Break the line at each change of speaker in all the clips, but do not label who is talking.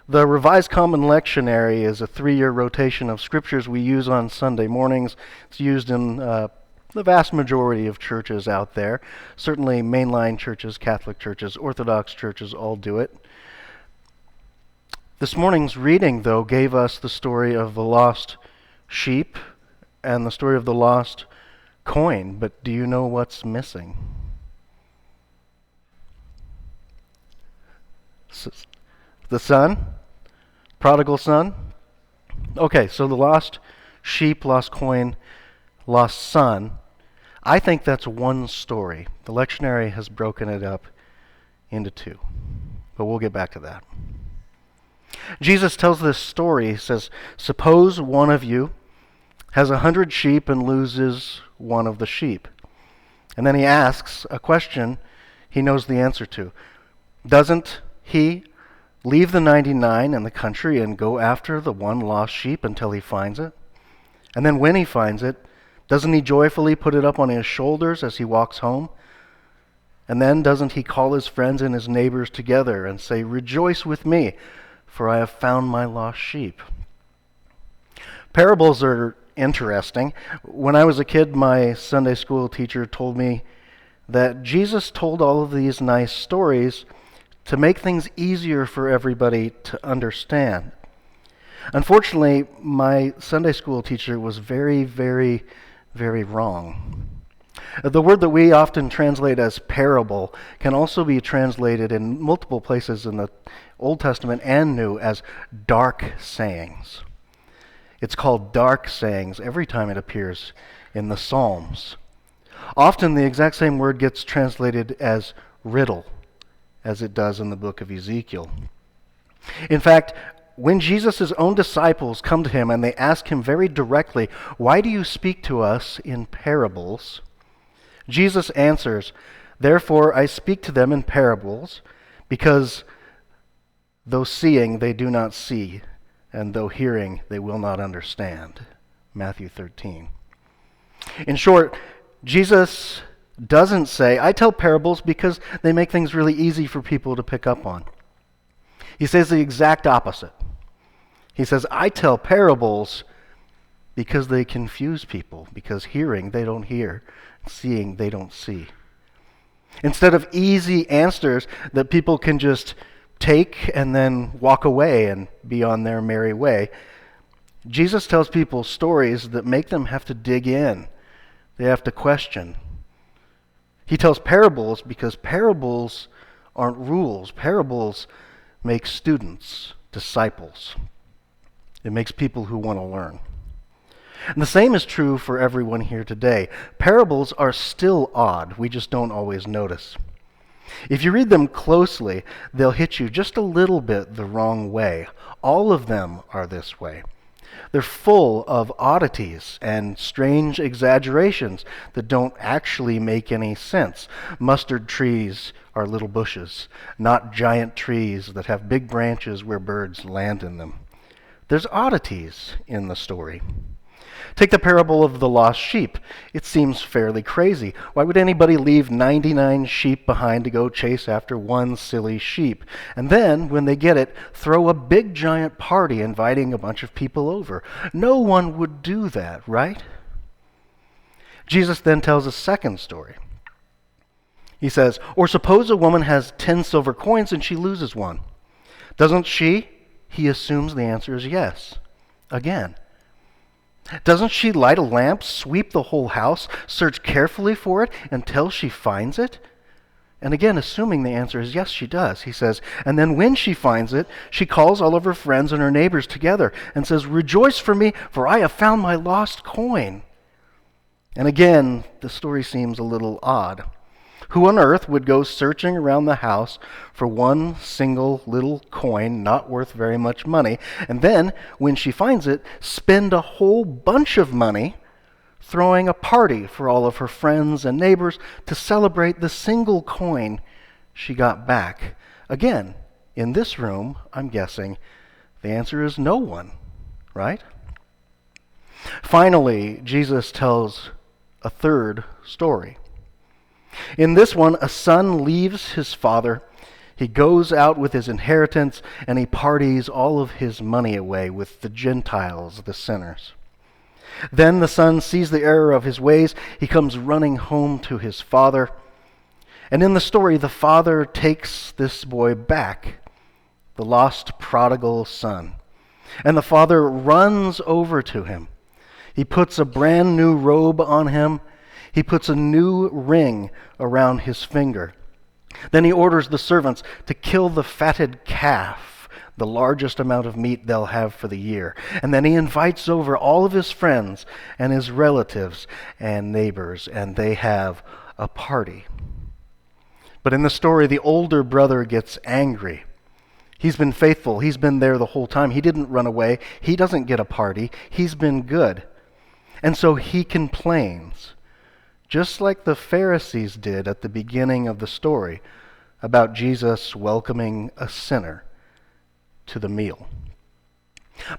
The Revised Common Lectionary is a 3-year rotation of scriptures we use on Sunday mornings. It's used in the vast majority of churches out there. Certainly mainline churches, Catholic churches, Orthodox churches all do it. This morning's reading, though, gave us the story of the lost sheep and the story of the lost coin. But do you know what's missing? The son? Prodigal son? Okay, so the lost sheep, lost coin, lost son. I think that's one story. The lectionary has broken it up into two. But we'll get back to that. Jesus tells this story. He says, suppose one of you has 100 sheep and loses one of the sheep. And then he asks a question he knows the answer to. Doesn't he leave the 99 in the country and go after the one lost sheep until he finds it? And then when he finds it, doesn't he joyfully put it up on his shoulders as he walks home? And then doesn't he call his friends and his neighbors together and say, rejoice with me, for I have found my lost sheep? Parables are interesting. When I was a kid, my Sunday school teacher told me that Jesus told all of these nice stories to make things easier for everybody to understand. Unfortunately, my Sunday school teacher was very, very, very wrong. The word that we often translate as parable can also be translated in multiple places in the Old Testament and New as dark sayings. It's called dark sayings every time it appears in the Psalms. Often the exact same word gets translated as riddle, as it does in the book of Ezekiel. In fact, when Jesus' own disciples come to him and they ask him very directly, why do you speak to us in parables? Jesus answers, therefore I speak to them in parables, because though seeing they do not see, and though hearing they will not understand. Matthew 13. In short, Jesus doesn't say, I tell parables because they make things really easy for people to pick up on. He says the exact opposite. He says, I tell parables because they confuse people, because hearing they don't hear, seeing they don't see. Instead of easy answers that people can just take and then walk away and be on their merry way, Jesus tells people stories that make them have to dig in. They have to question. He tells parables because parables aren't rules. Parables make students, disciples. It makes people who want to learn. And the same is true for everyone here today. Parables are still odd. We just don't always notice. If you read them closely, they'll hit you just a little bit the wrong way. All of them are this way. They're full of oddities and strange exaggerations that don't actually make any sense. Mustard trees are little bushes, not giant trees that have big branches where birds land in them. There's oddities in the story. Take the parable of the lost sheep. It seems fairly crazy. Why would anybody leave 99 sheep behind to go chase after one silly sheep? And then, when they get it, throw a big giant party inviting a bunch of people over. No one would do that, right? Jesus then tells a second story. He says, or suppose a woman has 10 silver coins and she loses one. Doesn't she? He assumes the answer is yes. Again. Doesn't she light a lamp, sweep the whole house, search carefully for it until she finds it? And again, assuming the answer is yes, she does. He says, and then when she finds it, she calls all of her friends and her neighbors together and says, rejoice for me, for I have found my lost coin. And again, the story seems a little odd. Who on earth would go searching around the house for one single little coin not worth very much money, and then, when she finds it, spend a whole bunch of money throwing a party for all of her friends and neighbors to celebrate the single coin she got back? Again, in this room, I'm guessing, the answer is no one, right? Finally, Jesus tells a third story. In this one, a son leaves his father. He goes out with his inheritance and he parties all of his money away with the Gentiles, the sinners. Then the son sees the error of his ways. He comes running home to his father. And in the story, the father takes this boy back, the lost prodigal son. And the father runs over to him. He puts a brand new robe on him. He puts a new ring around his finger. Then he orders the servants to kill the fatted calf, the largest amount of meat they'll have for the year. And then he invites over all of his friends and his relatives and neighbors, and they have a party. But in the story, the older brother gets angry. He's been faithful. He's been there the whole time. He didn't run away. He doesn't get a party. He's been good. And so he complains, just like the Pharisees did at the beginning of the story about Jesus welcoming a sinner to the meal.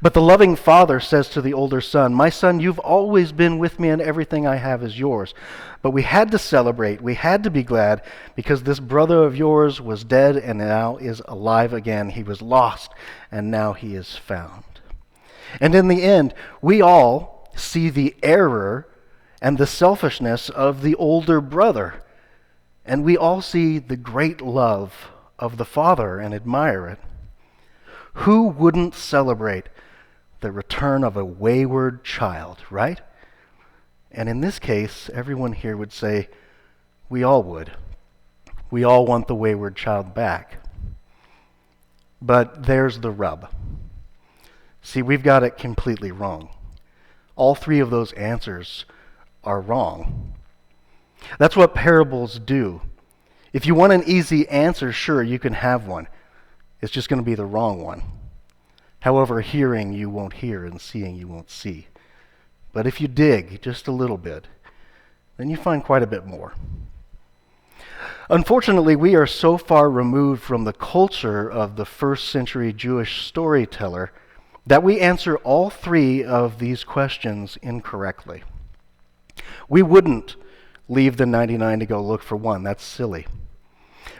But the loving father says to the older son, "My son, you've always been with me and everything I have is yours. But we had to celebrate, we had to be glad because this brother of yours was dead and now is alive again. He was lost and now he is found." And in the end, we all see the error and the selfishness of the older brother. And we all see the great love of the Father and admire it. Who wouldn't celebrate the return of a wayward child, right? And in this case, everyone here would say, we all would. We all want the wayward child back. But there's the rub. See, we've got it completely wrong. All three of those answers are wrong. That's what parables do. If you want an easy answer, sure, you can have one. It's just going to be the wrong one. However, hearing you won't hear and seeing you won't see. But if you dig just a little bit, then you find quite a bit more. Unfortunately, we are so far removed from the culture of the first century Jewish storyteller that we answer all three of these questions incorrectly. We wouldn't leave the 99 to go look for one. That's silly.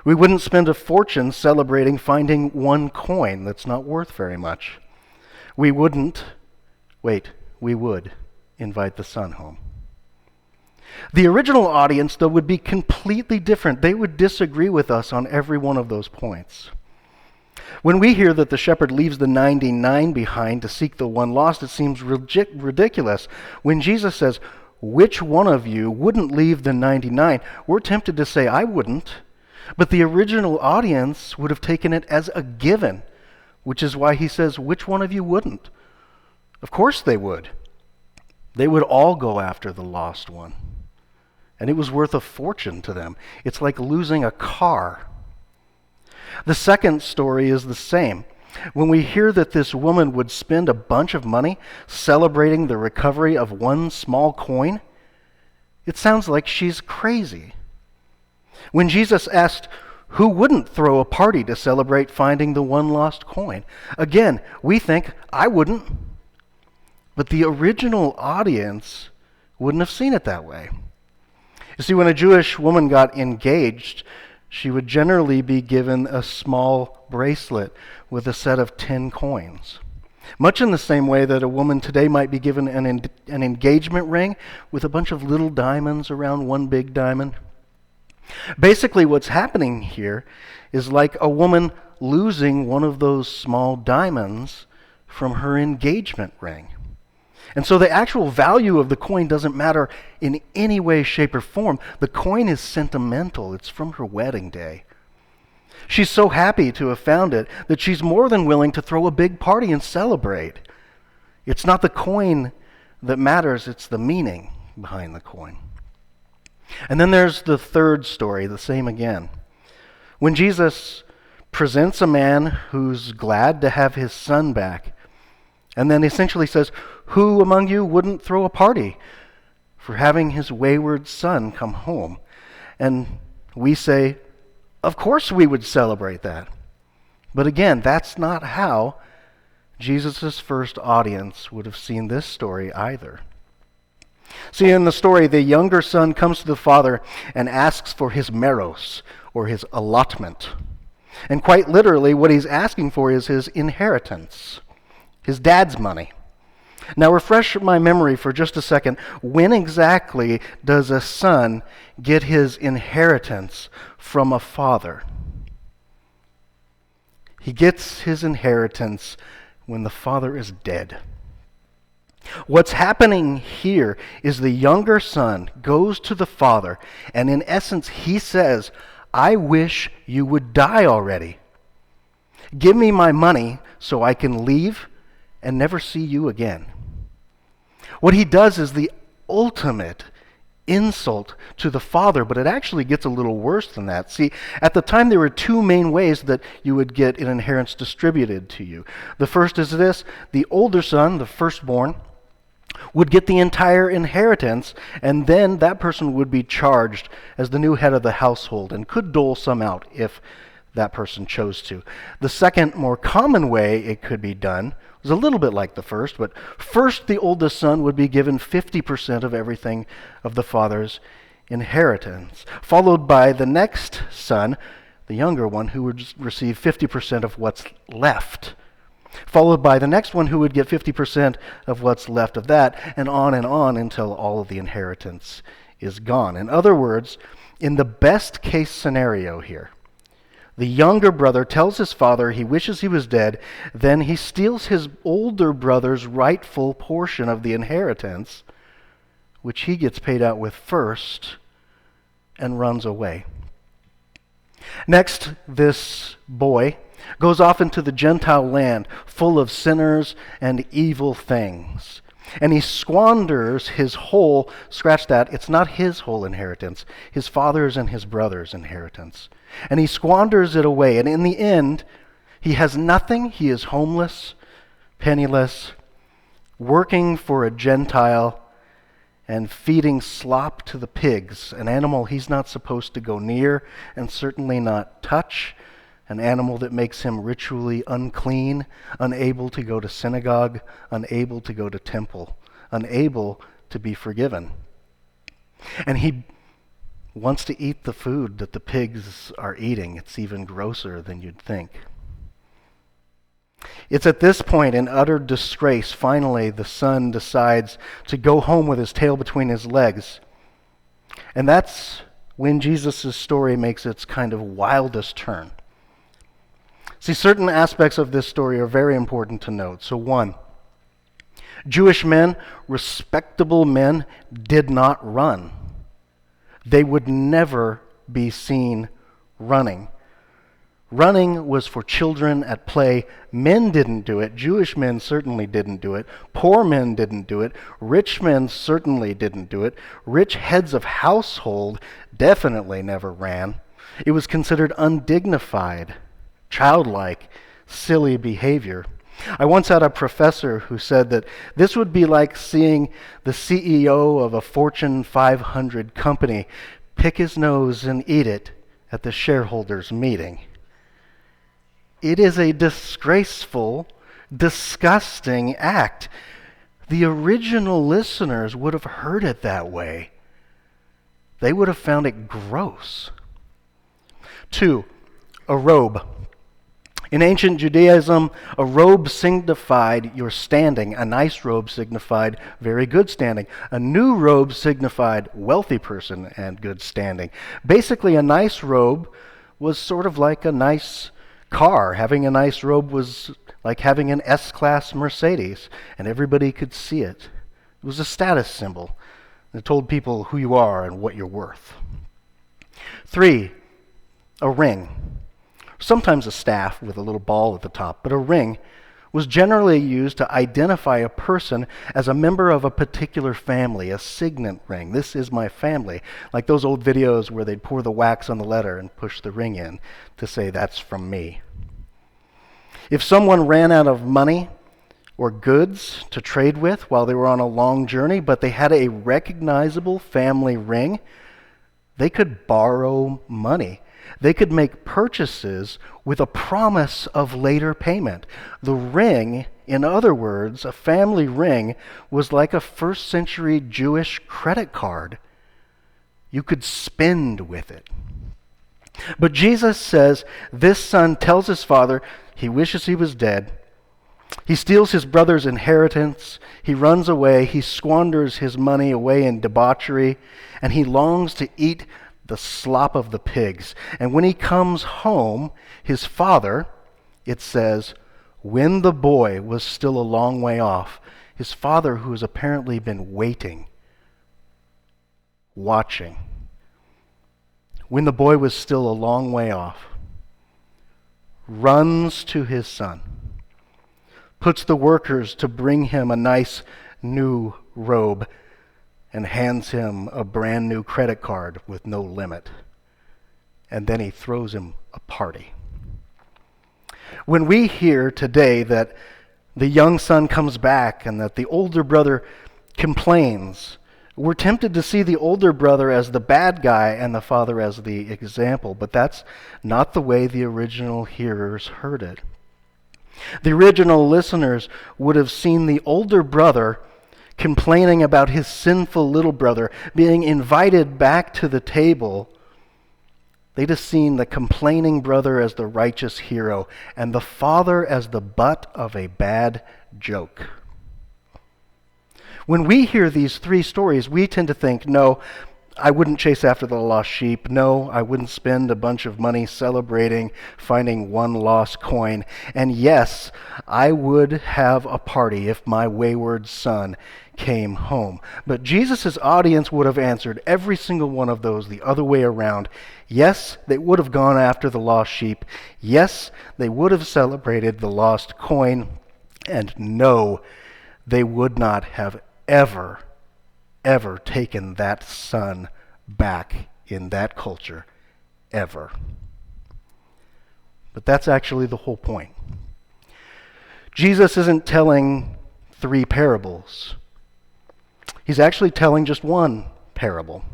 We wouldn't spend a fortune celebrating finding one coin that's not worth very much. We would invite the son home. The original audience, though, would be completely different. They would disagree with us on every one of those points. When we hear that the shepherd leaves the 99 behind to seek the one lost, it seems ridiculous. When Jesus says, "Which one of you wouldn't leave the 99?" we're tempted to say, "I wouldn't." But the original audience would have taken it as a given, which is why he says, "Which one of you wouldn't?" Of course they would. They would all go after the lost one. And it was worth a fortune to them. It's like losing a car. The second story is the same. When we hear that this woman would spend a bunch of money celebrating the recovery of one small coin, it sounds like she's crazy. When Jesus asked, who wouldn't throw a party to celebrate finding the one lost coin? Again, we think, I wouldn't. But the original audience wouldn't have seen it that way. You see, when a Jewish woman got engaged, she would generally be given a small bracelet with a set of 10 coins. Much in the same way that a woman today might be given an engagement ring with a bunch of little diamonds around one big diamond. Basically, what's happening here is like a woman losing one of those small diamonds from her engagement ring. And so the actual value of the coin doesn't matter in any way, shape, or form. The coin is sentimental. It's from her wedding day. She's so happy to have found it that she's more than willing to throw a big party and celebrate. It's not the coin that matters, it's the meaning behind the coin. And then there's the third story, the same again. When Jesus presents a man who's glad to have his son back, and then essentially says, who among you wouldn't throw a party for having his wayward son come home? And we say, of course we would celebrate that. But again, that's not how Jesus' first audience would have seen this story either. See, in the story, the younger son comes to the father and asks for his meros, or his allotment. And quite literally, what he's asking for is his inheritance, his dad's money. Now, refresh my memory for just a second. When exactly does a son get his inheritance from a father? He gets his inheritance when the father is dead. What's happening here is the younger son goes to the father, and in essence, he says, I wish you would die already. Give me my money so I can leave and never see you again. What he does is the ultimate insult to the father, but it actually gets a little worse than that. See, at the time there were two main ways that you would get an inheritance distributed to you. The first is this: the older son, the firstborn, would get the entire inheritance, and then that person would be charged as the new head of the household and could dole some out if that person chose to. The second, more common way it could be done was a little bit like the first, but first the oldest son would be given 50% of everything of the father's inheritance, followed by the next son, the younger one, who would receive 50% of what's left, followed by the next one who would get 50% of what's left of that, and on until all of the inheritance is gone. In other words, in the best case scenario here, the younger brother tells his father he wishes he was dead, then he steals his older brother's rightful portion of the inheritance, which he gets paid out with first, and runs away. Next, this boy goes off into the Gentile land full of sinners and evil things. And he squanders his whole, scratch that, it's not his whole inheritance, his father's and his brother's inheritance. And he squanders it away. And in the end, he has nothing. He is homeless, penniless, working for a Gentile, and feeding slop to the pigs, an animal he's not supposed to go near and certainly not touch, an animal that makes him ritually unclean, unable to go to synagogue, unable to go to temple, unable to be forgiven. And he wants to eat the food that the pigs are eating. It's even grosser than you'd think. It's at this point, in utter disgrace, finally the son decides to go home with his tail between his legs. And that's when Jesus' story makes its kind of wildest turn. See, certain aspects of this story are very important to note. So one, Jewish men, respectable men, did not run. They would never be seen running. Running was for children at play. Men didn't do it. Jewish men certainly didn't do it. Poor men didn't do it. Rich men certainly didn't do it. Rich heads of household definitely never ran. It was considered undignified, childlike, silly behavior. I once had a professor who said that this would be like seeing the CEO of a Fortune 500 company pick his nose and eat it at the shareholders' meeting. It is a disgraceful, disgusting act. The original listeners would have heard it that way. They would have found it gross. 2, a robe. In ancient Judaism, a robe signified your standing. A nice robe signified very good standing. A new robe signified wealthy person and good standing. Basically, a nice robe was sort of like a nice car. Having a nice robe was like having an S-Class Mercedes, and everybody could see it. It was a status symbol. It told people who you are and what you're worth. 3, a ring. Sometimes a staff with a little ball at the top, but a ring was generally used to identify a person as a member of a particular family, a signet ring. This is my family. Like those old videos where they'd pour the wax on the letter and push the ring in to say, that's from me. If someone ran out of money or goods to trade with while they were on a long journey, but they had a recognizable family ring, they could borrow money. They could make purchases with a promise of later payment. The ring, in other words, a family ring, was like a first century Jewish credit card. You could spend with it. But Jesus says this son tells his father he wishes he was dead. He steals his brother's inheritance. He runs away. He squanders his money away in debauchery. And he longs to eat the slop of the pigs. And when he comes home, his father, it says, when the boy was still a long way off, his father, who has apparently been waiting, watching, when the boy was still a long way off, runs to his son, puts the workers to bring him a nice new robe, and hands him a brand new credit card with no limit. And then he throws him a party. When we hear today that the young son comes back and that the older brother complains, we're tempted to see the older brother as the bad guy and the father as the example, but that's not the way the original hearers heard it. The original listeners would have seen the older brother complaining about his sinful little brother being invited back to the table. They'd have seen the complaining brother as the righteous hero and the father as the butt of a bad joke. When we hear these three stories, we tend to think, no, I wouldn't chase after the lost sheep. No, I wouldn't spend a bunch of money celebrating finding one lost coin. And yes, I would have a party if my wayward son came home. But Jesus' audience would have answered every single one of those the other way around. Yes, they would have gone after the lost sheep. Yes, they would have celebrated the lost coin. And no, they would not have ever taken that son back in that culture, ever. But that's actually the whole point. Jesus isn't telling three parables. He's actually telling just one parable.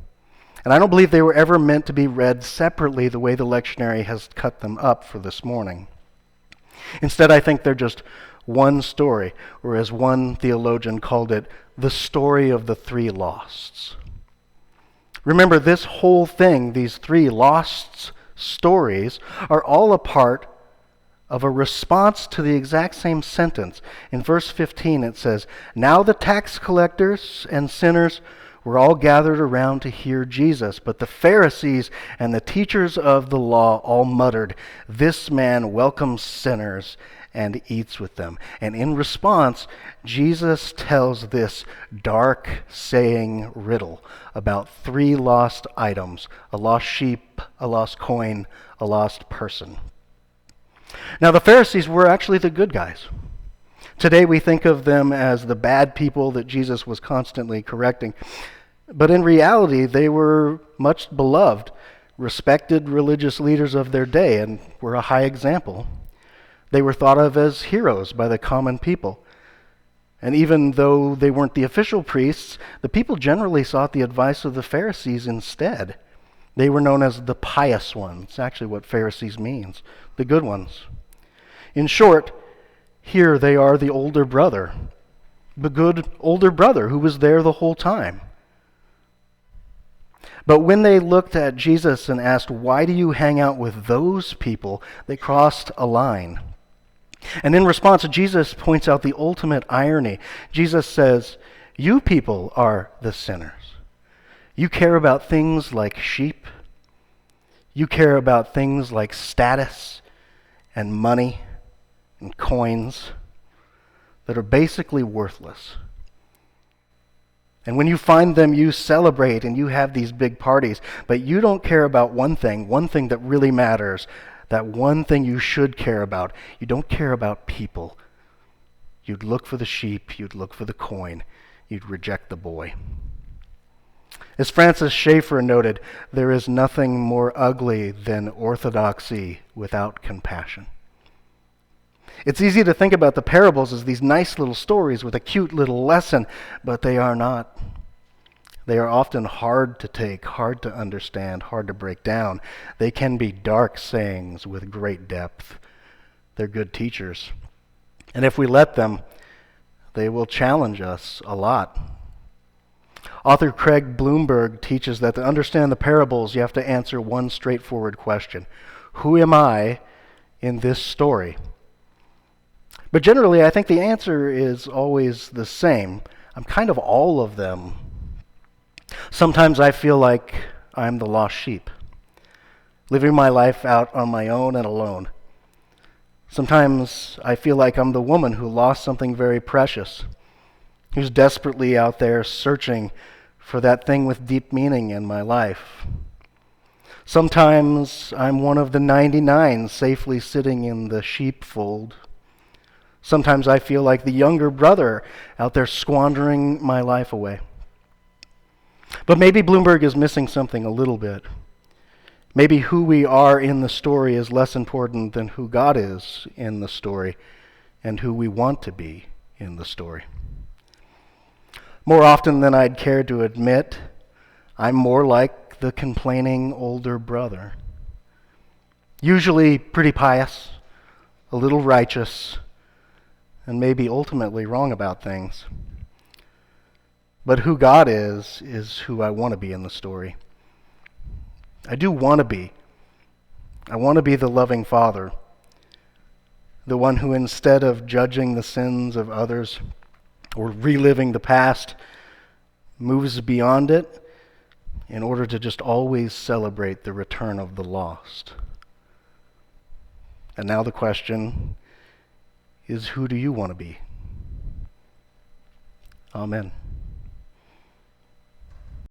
And I don't believe they were ever meant to be read separately the way the lectionary has cut them up for this morning. Instead, I think they're just one story, or as one theologian called it, the story of the three losts. Remember, this whole thing, these three lost stories, are all a part of a response to the exact same sentence. In verse 15 it says, "Now the tax collectors and sinners were all gathered around to hear Jesus, but the Pharisees and the teachers of the law all muttered, 'This man welcomes sinners and eats with them.'" And in response, Jesus tells this dark saying riddle about three lost items: a lost sheep, a lost coin, a lost person. Now, the Pharisees were actually the good guys. Today we think of them as the bad people that Jesus was constantly correcting. But in reality, they were much beloved, respected religious leaders of their day and were a high example. They were thought of as heroes by the common people. And even though they weren't the official priests, the people generally sought the advice of the Pharisees instead. They were known as the pious ones. It's actually what Pharisees means, the good ones. In short, here they are the older brother, the good older brother who was there the whole time. But when they looked at Jesus and asked, "Why do you hang out with those people?" they crossed a line. And in response, Jesus points out the ultimate irony. Jesus says, "You people are the sinners. You care about things like sheep. You care about things like status and money and coins that are basically worthless. And when you find them, you celebrate and you have these big parties. But you don't care about one thing that really matters, that one thing you should care about. You don't care about people. You'd look for the sheep, you'd look for the coin, you'd reject the boy." As Francis Schaeffer noted, there is nothing more ugly than orthodoxy without compassion. It's easy to think about the parables as these nice little stories with a cute little lesson, but they are not. They are often hard to take, hard to understand, hard to break down. They can be dark sayings with great depth. They're good teachers. And if we let them, they will challenge us a lot. Author Craig Bloomberg teaches that to understand the parables, you have to answer one straightforward question. Who am I in this story? But generally, I think the answer is always the same. I'm kind of all of them. Sometimes I feel like I'm the lost sheep, living my life out on my own and alone. Sometimes I feel like I'm the woman who lost something very precious, who's desperately out there searching for that thing with deep meaning in my life. Sometimes I'm one of the 99 safely sitting in the sheepfold. Sometimes I feel like the younger brother out there squandering my life away. But maybe Bloomberg is missing something a little bit. Maybe who we are in the story is less important than who God is in the story and who we want to be in the story. More often than I'd care to admit, I'm more like the complaining older brother. Usually pretty pious, a little righteous, and maybe ultimately wrong about things. But who God is who I want to be in the story. I do want to be. I want to be the loving Father, the one who, instead of judging the sins of others or reliving the past, moves beyond it in order to just always celebrate the return of the lost. And now the question is, who do you want to be? Amen.